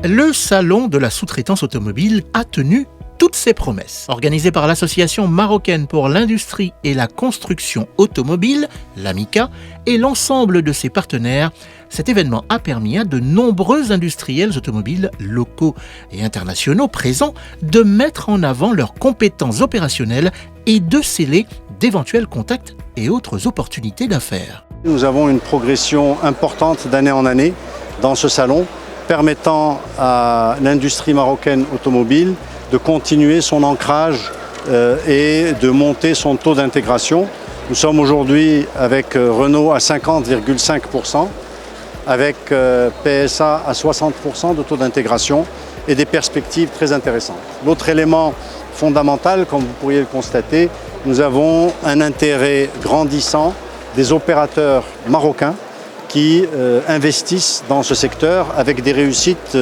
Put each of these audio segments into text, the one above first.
Le salon de la sous-traitance automobile a tenu toutes ses promesses. Organisé par l'Association marocaine pour l'industrie et la construction automobile, l'AMICA, et l'ensemble de ses partenaires, cet événement a permis à de nombreux industriels automobiles locaux et internationaux présents de mettre en avant leurs compétences opérationnelles et de sceller d'éventuels contacts et autres opportunités d'affaires. Nous avons une progression importante d'année en année dans ce salon, permettant à l'industrie marocaine automobile de continuer son ancrage et de monter son taux d'intégration. Nous sommes aujourd'hui avec Renault à 50,5%, avec PSA à 60% de taux d'intégration et des perspectives très intéressantes. L'autre élément fondamental, comme vous pourriez le constater, nous avons un intérêt grandissant des opérateurs marocains qui investissent dans ce secteur avec des réussites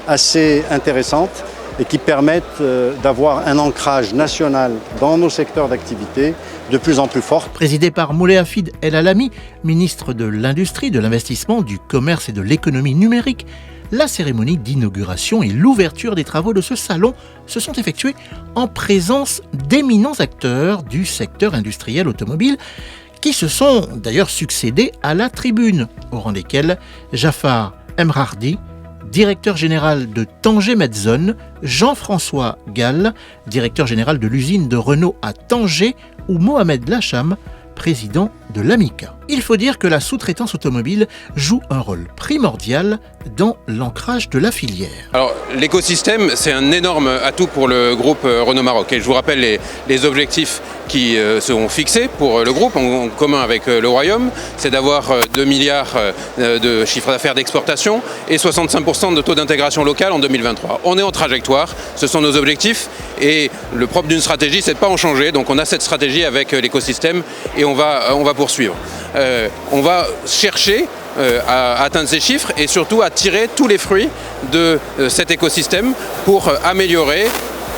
assez intéressantes et qui permettent d'avoir un ancrage national dans nos secteurs d'activité de plus en plus fort. Présidé par Moulay Hafid El Alami, ministre de l'Industrie, de l'Investissement, du Commerce et de l'Économie numérique, la cérémonie d'inauguration et l'ouverture des travaux de ce salon se sont effectuées en présence d'éminents acteurs du secteur industriel automobile qui se sont d'ailleurs succédés à la tribune, au rang desquels Jafar Emrardi, directeur général de Tanger Medzone, Jean-François Gall, directeur général de l'usine de Renault à Tanger, ou Mohamed Lacham, président de l'AMICA. Il faut dire que la sous-traitance automobile joue un rôle primordial dans l'ancrage de la filière. Alors l'écosystème, c'est un énorme atout pour le groupe Renault Maroc. Et je vous rappelle les objectifs qui seront fixés pour le groupe en commun avec le Royaume, c'est d'avoir 2 milliards de chiffre d'affaires d'exportation et 65% de taux d'intégration locale en 2023. On est en trajectoire, ce sont nos objectifs et le propre d'une stratégie, c'est de ne pas en changer. Donc on a cette stratégie avec l'écosystème et on va poursuivre. On va chercher à atteindre ces chiffres et surtout à tirer tous les fruits de cet écosystème pour améliorer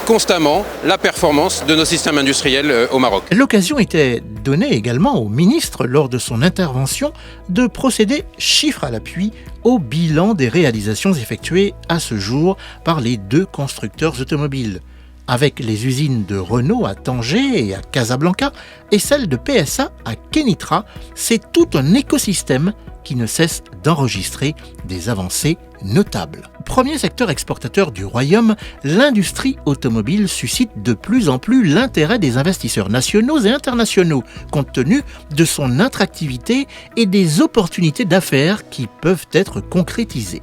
constamment la performance de nos systèmes industriels au Maroc. L'occasion était donnée également au ministre lors de son intervention de procéder, chiffre à l'appui, au bilan des réalisations effectuées à ce jour par les deux constructeurs automobiles. Avec les usines de Renault à Tanger et à Casablanca et celle de PSA à Kenitra, c'est tout un écosystème qui ne cesse d'enregistrer des avancées notables. Premier secteur exportateur du Royaume, l'industrie automobile suscite de plus en plus l'intérêt des investisseurs nationaux et internationaux, compte tenu de son attractivité et des opportunités d'affaires qui peuvent être concrétisées.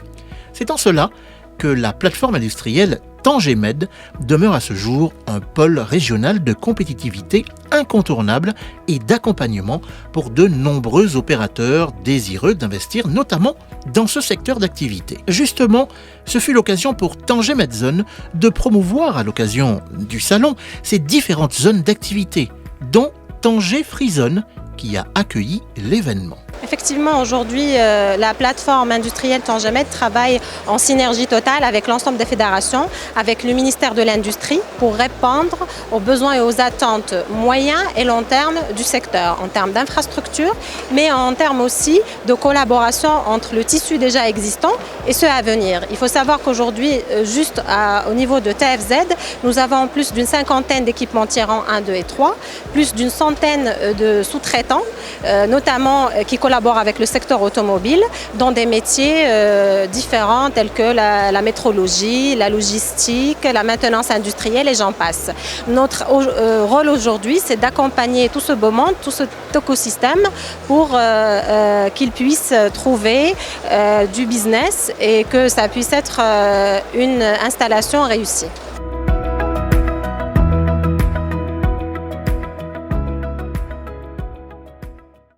C'est en cela que la plateforme industrielle Tanger Med demeure à ce jour un pôle régional de compétitivité incontournable et d'accompagnement pour de nombreux opérateurs désireux d'investir notamment dans ce secteur d'activité. Justement, ce fut l'occasion pour Tanger Medzone de promouvoir à l'occasion du salon ces différentes zones d'activité, dont Tanger Free Zone qui a accueilli l'événement. Effectivement, aujourd'hui, la plateforme industrielle Tanger Med travaille en synergie totale avec l'ensemble des fédérations, avec le ministère de l'Industrie pour répondre aux besoins et aux attentes moyen et long terme du secteur, en termes d'infrastructure, mais en termes aussi de collaboration entre le tissu déjà existant et ceux à venir. Il faut savoir qu'aujourd'hui, juste au niveau de TFZ, nous avons plus d'une cinquantaine d'équipementiers rang 1, 2 et 3, plus d'une centaine de sous-traitants, notamment qui collaborent avec le secteur automobile dans des métiers différents tels que la métrologie, la logistique, la maintenance industrielle et j'en passe. Notre rôle aujourd'hui, c'est d'accompagner tout ce beau monde, tout cet écosystème pour qu'il puisse trouver du business et que ça puisse être une installation réussie.